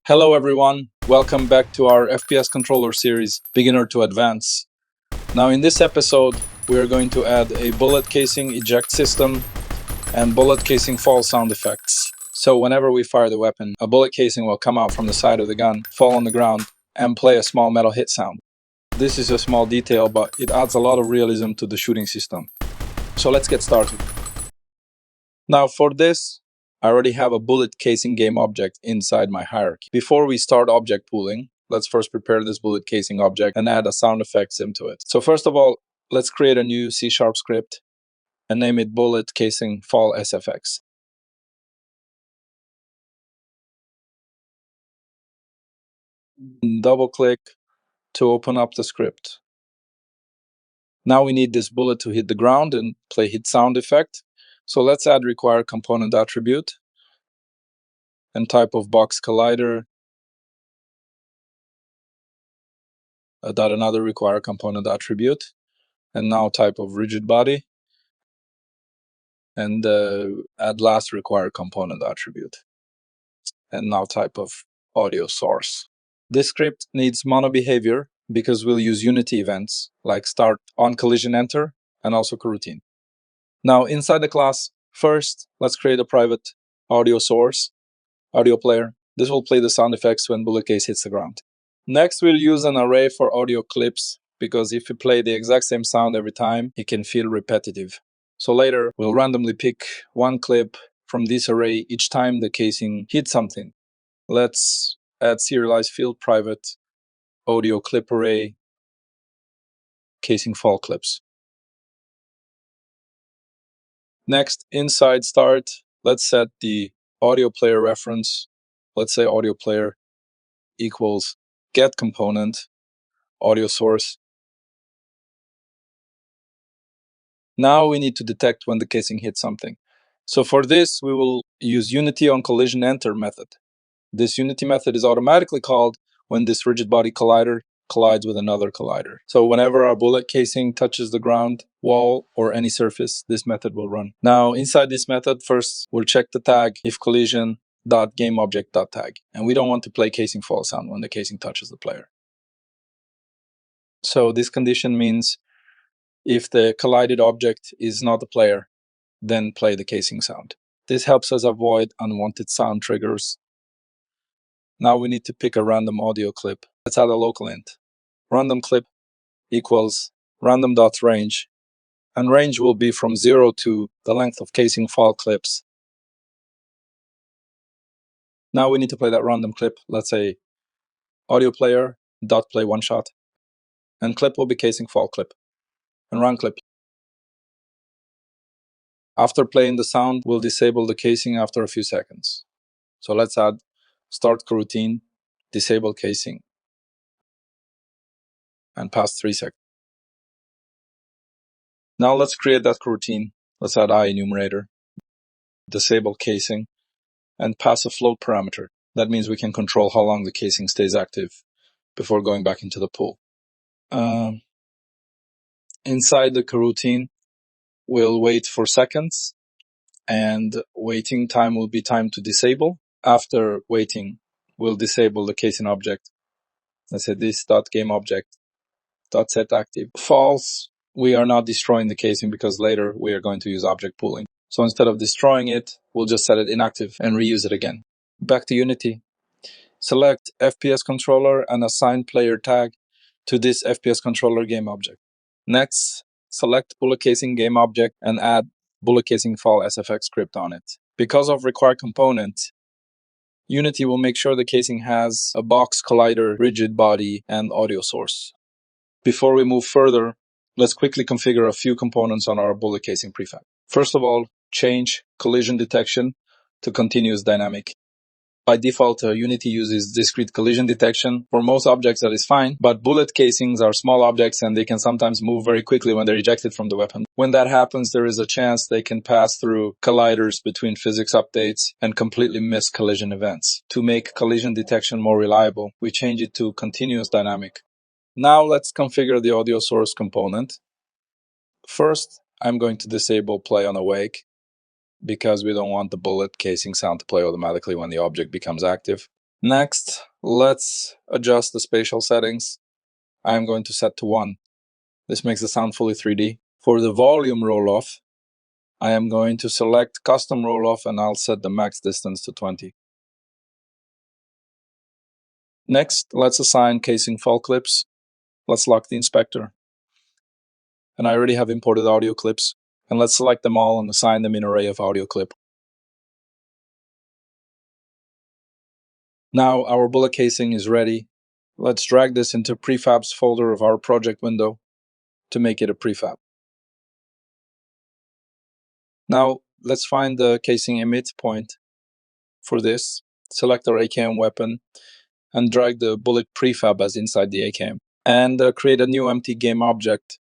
Hello everyone, welcome back to our FPS controller series, Beginner to Advance. Now in this episode, we are going to add a bullet casing eject system and bullet casing fall sound effects. So whenever we fire the weapon, a bullet casing will come out from the side of the gun, fall on the ground, and play a small metal hit sound. This is a small detail, but it adds a lot of realism to the shooting system. So let's get started. Now for this, I already have a bullet casing game object inside my hierarchy. Before we start object pooling, let's first prepare this bullet casing object and add a sound effect sim to it. So first of all, let's create a new C# script and name it bullet casing fall SFX. Double click to open up the script. Now we need this bullet to hit the ground and play hit sound effect. So let's add required component attribute and type of box collider. Dot another require component attribute, and now type of rigid body, and add last require component attribute, and now type of audio source. This script needs mono behavior because we'll use unity events like start on collision enter and also coroutine. Now inside the class, first let's create a private audio source, audio player. This will play the sound effects when bullet case hits the ground. Next, we'll use an array for audio clips because if you play the exact same sound every time, it can feel repetitive. So later, we'll randomly pick one clip from this array each time the casing hits something. Let's add serialized field private audio clip array casing fall clips. Next, inside start, let's set the audio player reference. Let's say audio player equals get component audio source. Now we need to detect when the casing hits something. So for this, we will use unity on collision enter method. This unity method is automatically called when this rigid body collider collides with another collider. So whenever our bullet casing touches the ground, wall, or any surface, this method will run. Now inside this method, first we'll check the tag if collision dot game object dot tag, and we don't want to play casing fall sound when the casing touches the player. So this condition means if the collided object is not the player, then play the casing sound. This helps us avoid unwanted sound triggers. Now we need to pick a random audio clip. Let's add a local int. Random clip equals random.range, and range will be from 0 to the length of casing fall clips. Now we need to play that random clip. Let's say audio player dot play one shot, and clip will be casing fall clip, and run clip. After playing the sound, we'll disable the casing after a few seconds. So let's add start coroutine, disable casing, and pass 3 seconds. Now let's create that coroutine. Let's add enumerator, disable casing, and pass a float parameter. That means we can control how long the casing stays active before going back into the pool. Inside the coroutine, we'll wait for seconds, and waiting time will be time to disable. After waiting, we'll disable the casing object. Let's say this dot game object dot set active. False, we are not destroying the casing because later we are going to use object pooling. So instead of destroying it, we'll just set it inactive and reuse it again. Back to Unity. Select FPS controller and assign player tag to this FPS controller game object. Next, select bullet casing game object and add bullet casing fall SFX script on it. Because of required component, Unity will make sure the casing has a box collider, rigid body, and audio source. Before we move further, let's quickly configure a few components on our bullet casing prefab. First of all, change collision detection to continuous dynamic. By default, Unity uses discrete collision detection. For most objects, that is fine, but bullet casings are small objects and they can sometimes move very quickly when they're ejected from the weapon. When that happens, there is a chance they can pass through colliders between physics updates and completely miss collision events. To make collision detection more reliable, we change it to continuous dynamic. Now let's configure the audio source component. First, I'm going to disable play on awake because we don't want the bullet casing sound to play automatically when the object becomes active. Next, let's adjust the spatial settings. I'm going to set to 1. This makes the sound fully 3D. For the volume roll-off, I am going to select custom roll-off and I'll set the max distance to 20. Next, let's assign casing fall clips. Let's lock the inspector. And I already have imported audio clips. And let's select them all and assign them in array of audio clip. Now our bullet casing is ready. Let's drag this into prefabs folder of our project window to make it a prefab. Now let's find the casing emit point for this. Select our AKM weapon and drag the bullet prefab as inside the AKM. And create a new empty game object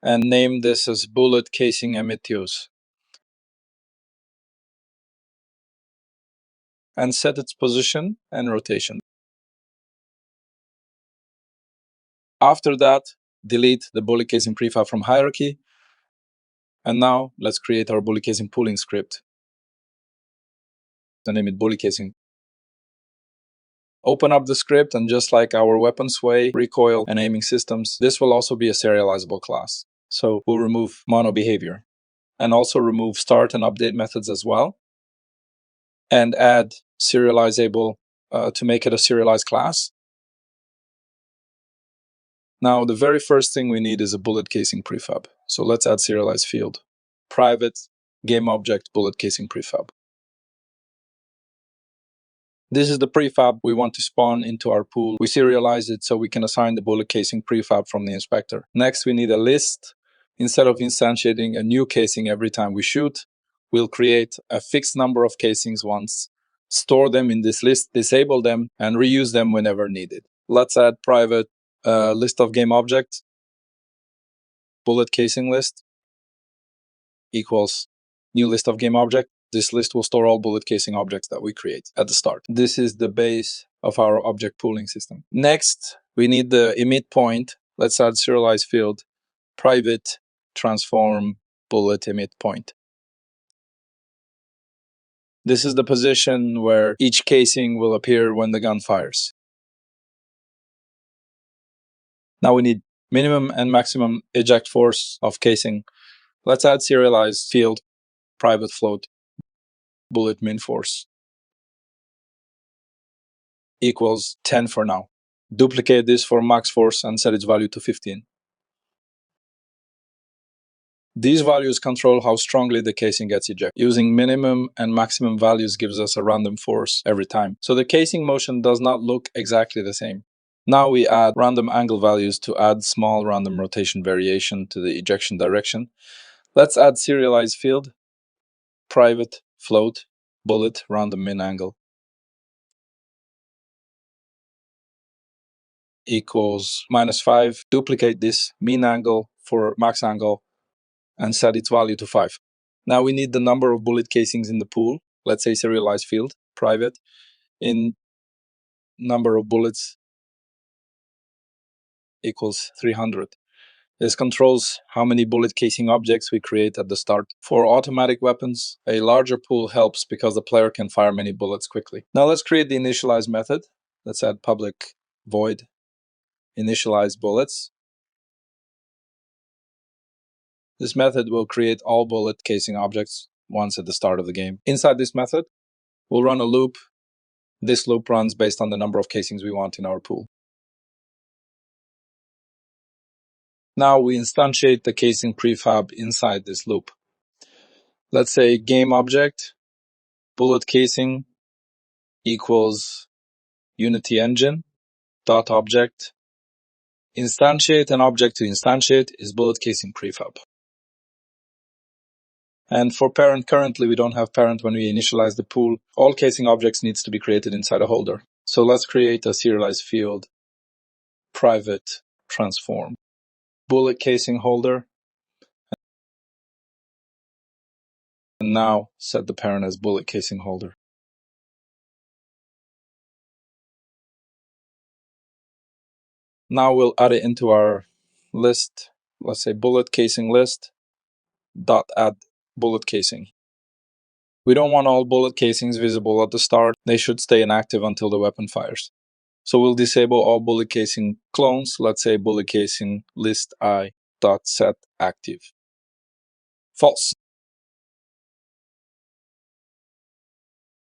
and name this as Bullet Casing Emit use. And set its position and rotation. After that, delete the bullet casing prefab from hierarchy. And now let's create our bullet casing pooling script. And name it bullet casing. Open up the script, and just like our weapon sway, recoil, and aiming systems, this will also be a serializable class. So we'll remove mono behavior and also remove start and update methods as well, and add serializable to make it a serialized class. Now, the very first thing we need is a bullet casing prefab. So let's add serialized field. Private game object bullet casing prefab. This is the prefab we want to spawn into our pool. We serialize it so we can assign the bullet casing prefab from the inspector. Next, we need a list. Instead of instantiating a new casing every time we shoot, we'll create a fixed number of casings once, store them in this list, disable them, and reuse them whenever needed. Let's add private list of game objects, bullet casing list equals new list of game object. This list will store all bullet casing objects that we create at the start. This is the base of our object pooling system. Next, we need the emit point. Let's add serialized field, private transform bullet emit point. This is the position where each casing will appear when the gun fires. Now we need minimum and maximum eject force of casing. Let's add serialized field, private float, bullet min force equals 10 for now. Duplicate this for max force and set its value to 15. These values control how strongly the casing gets ejected. Using minimum and maximum values gives us a random force every time. So the casing motion does not look exactly the same. Now we add random angle values to add small random rotation variation to the ejection direction. Let's add serialized field, private float, bullet random min angle equals -5. Duplicate this mean angle for max angle and set its value to 5. Now we need the number of bullet casings in the pool. Let's say serialized field, private, in number of bullets equals 300. This controls how many bullet casing objects we create at the start. For automatic weapons, a larger pool helps because the player can fire many bullets quickly. Now let's create the initialize method. Let's add public void initialize bullets. This method will create all bullet casing objects once at the start of the game. Inside this method, we'll run a loop. This loop runs based on the number of casings we want in our pool. Now we instantiate the casing prefab inside this loop. Let's say game object, bullet casing equals Unity engine dot object. Instantiate an object to instantiate is bullet casing prefab. And for parent, currently we don't have parent when we initialize the pool. All casing objects needs to be created inside a holder. So let's create a serialized field, private transform, bullet casing holder. And now set the parent as bullet casing holder. Now we'll add it into our list. Let's say bullet casing list dot add bullet casing. We don't want all bullet casings visible at the start. They should stay inactive until the weapon fires. So we'll disable all bullet casing clones. Let's say bullet casing list I dot set active. False.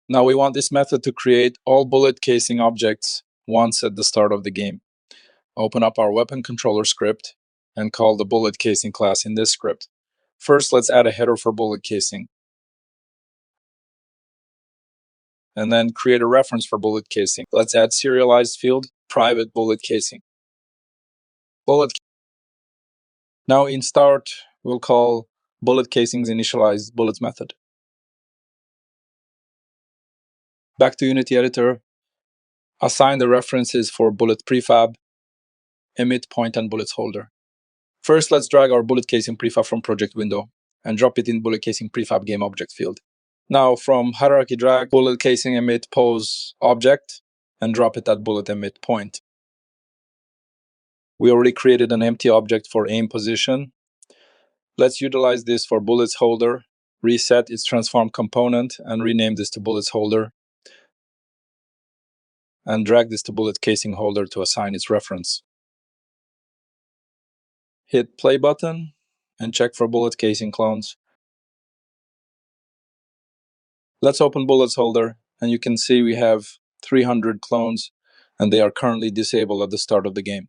Now we want this method to create all bullet casing objects once at the start of the game. Open up our weapon controller script and call the bullet casing class in this script. First, let's add a header for bullet casing. And then create a reference for bullet casing. Let's add serialized field, private bullet casing. Now in start, we'll call bullet casings initialized bullets method. Back to Unity editor, assign the references for bullet prefab, emit point, and bullets holder. First, let's drag our bullet casing prefab from project window and drop it in bullet casing prefab game object field. Now from hierarchy drag bullet casing emit pose object and drop it at bullet emit point. We already created an empty object for aim position. Let's utilize this for bullets holder, reset its transform component and rename this to bullets holder, and drag this to bullet casing holder to assign its reference. Hit play button and check for bullet casing clones. Let's open bullets holder, and you can see we have 300 clones, and they are currently disabled at the start of the game.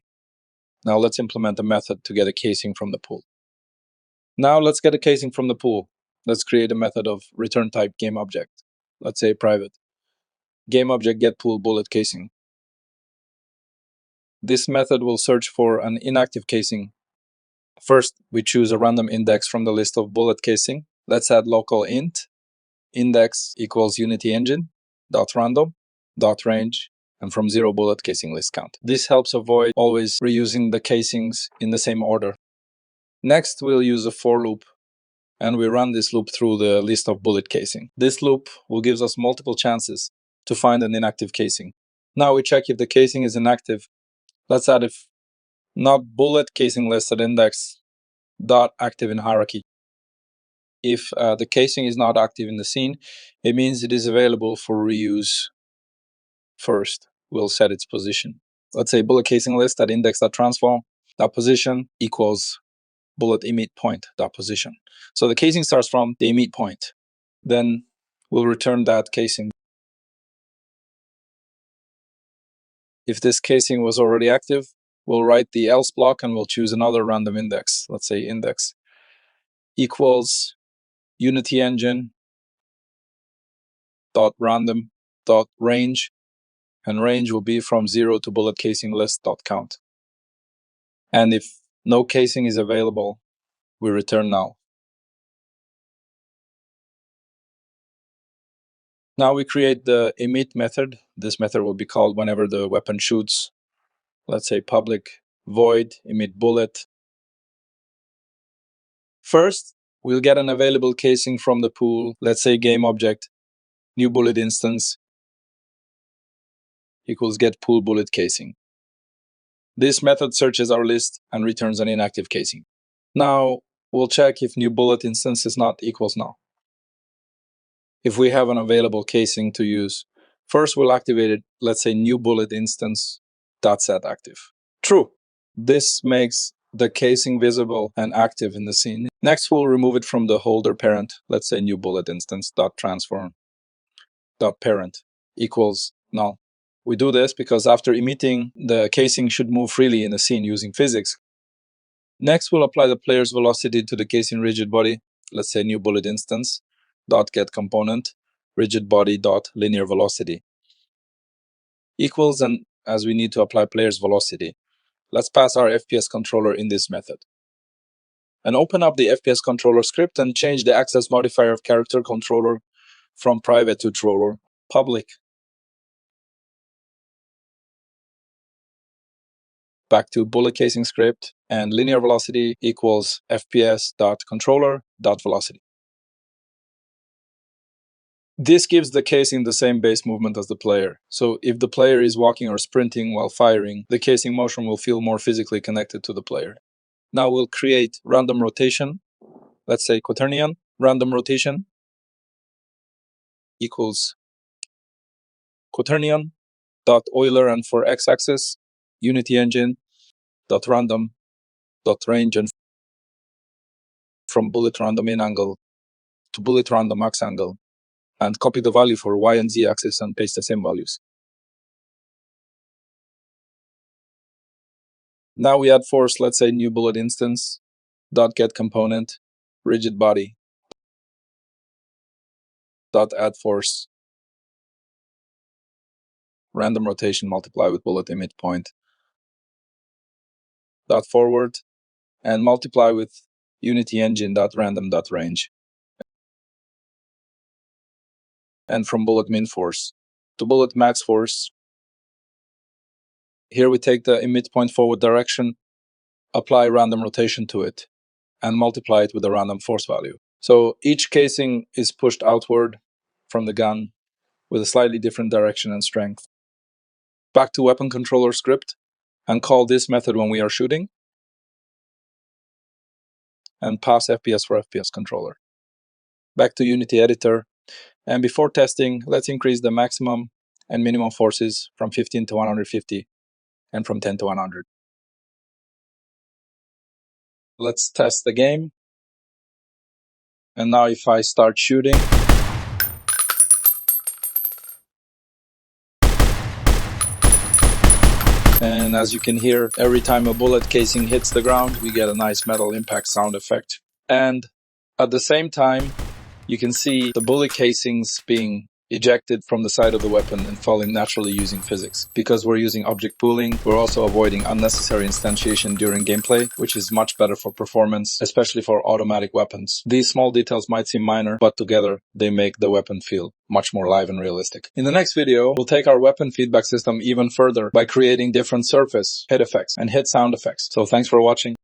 Now let's implement a method to get a casing from the pool. Now let's get a casing from the pool. Let's create a method of return type game object. Let's say private. Game object get pool bullet casing. This method will search for an inactive casing. First, we choose a random index from the list of bullet casing. Let's add local int index equals unity engine dot random dot range and from 0 bullet casing list count. This helps avoid always reusing the casings in the same order. Next, we'll use a for loop, and we run this loop through the list of bullet casing. This loop will give us multiple chances to find an inactive casing. Now we check if the casing is inactive. Let's add if not bullet casing listed index dot active in hierarchy. If the casing is not active in the scene, it means it is available for reuse. First, we'll set its position. Let's say bullet casing list at index.transform dot position equals bullet emit point dot position. So the casing starts from the emit point. Then we'll return that casing. If this casing was already active, we'll write the else block and we'll choose another random index. Let's say index equals unity engine dot random dot range, and range will be from 0 to bullet casing list dot count. And if no casing is available, we return null. Now we create the emit method. This method will be called whenever the weapon shoots. Let's say public void emit bullet. First, we'll get an available casing from the pool. Let's say game object new bullet instance equals get pool bullet casing. This method searches our list and returns an inactive casing. Now we'll check if new bullet instance is not equals null. If we have an available casing to use, first we'll activate it. Let's say new bullet instance dot set active. True. This makes the casing visible and active in the scene. Next, we'll remove it from the holder parent. Let's say new bullet instance dot transform dot parent equals null. We do this because after emitting, the casing should move freely in the scene using physics. Next, we'll apply the player's velocity to the casing rigid body. Let's say new bullet instance dot get component rigid body dot linear velocity equals, and as we need to apply player's velocity, let's pass our FPS controller in this method. And open up the FPS controller script and change the access modifier of character controller from private to true or public. Back to bullet casing script, and linear velocity equals fps.controller.velocity. This gives the casing the same base movement as the player. So if the player is walking or sprinting while firing, the casing motion will feel more physically connected to the player. Now we'll create random rotation. Let's say quaternion random rotation. equals quaternion dot Euler, and for x-axis, unity engine dot random dot range, and from bullet random in angle to bullet random max angle, and copy the value for y and z axis and paste the same values. Now we add force, let's say new bullet instance dot get component rigid body dot add force random rotation multiply with bullet emit point dot forward, and multiply with unity engine dot random dot range, and from bullet min force to bullet max force. Here we take the emit point forward direction, apply random rotation to it, and multiply it with a random force value. So each casing is pushed outward from the gun with a slightly different direction and strength. Back to weapon controller script, and call this method when we are shooting, and pass FPS for FPS controller. Back to Unity editor, and before testing, let's increase the maximum and minimum forces from 15 to 150 and from 10 to 100. Let's test the game. And now if I start shooting, and as you can hear, every time a bullet casing hits the ground, we get a nice metal impact sound effect. And at the same time, you can see the bullet casings being ejected from the side of the weapon and falling naturally using physics. Because we're using object pooling, we're also avoiding unnecessary instantiation during gameplay, which is much better for performance, especially for automatic weapons. These small details might seem minor, but together they make the weapon feel much more live and realistic. In the next video, we'll take our weapon feedback system even further by creating different surface, hit effects, and hit sound effects. So thanks for watching.